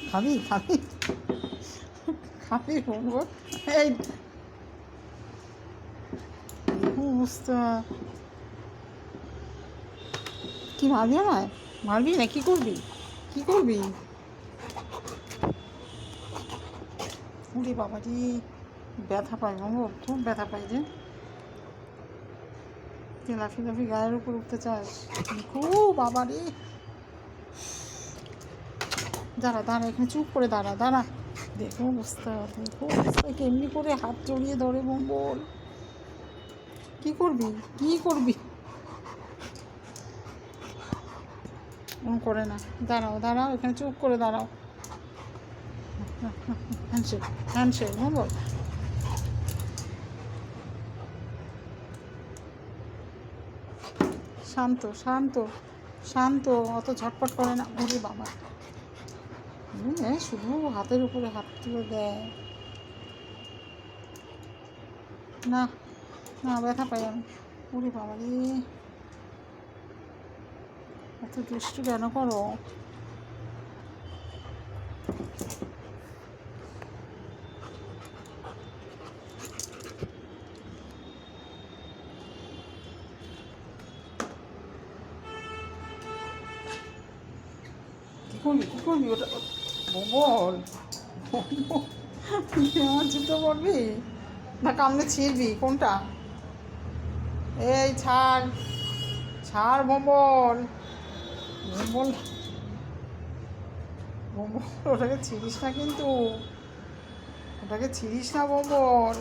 খাবি খাবি খাবি বলবো। এই অবস্থা, কি মারবি আমায়? মারবি না? কি করবি? কি করবি? ওরে বাবা রে, ব্যথা পাই বাবু, খুব ব্যথা পাই রে। তুই লাফি লাফি গায়ের উপর উঠতে চাস? খুব বাবা রে। দাঁড়া দাঁড়া, এখানে চুপ করে দাঁড়া দাঁড়া। দেখো অবস্থা, দেখো অবস্থা, কেমনি করে হাত জড়িয়ে ধরে বল। কি করবি? কি করবি? করে না, দাঁড়াও দাঁড়াও, এখানে চুপ করে দাঁড়াও। হ্যান্ডশেক হ্যান্ডশেক বল। শান্ত শান্ত শান্ত, অত ঝটপট করে না। ওরে বাবা, শুধু হাতের উপরে হাত তুলে দেয়। না না, ব্যথা পাই আমি। ওরে বাবা রে, এত দুষ্টু কেন করো? কী করবি? কী করবি ওটা? বল। আমার জুতো পড়বি না কামড়ে ছিঁড়বি? কোনটা? এই ছাড় ছাড় বল। বল বল, ওটাকে ছিঁড়িস না কিন্তু, ওটাকে ছিঁড়িস না বল।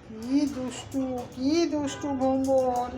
কি দুষ্টু, কি দুষ্টু বল।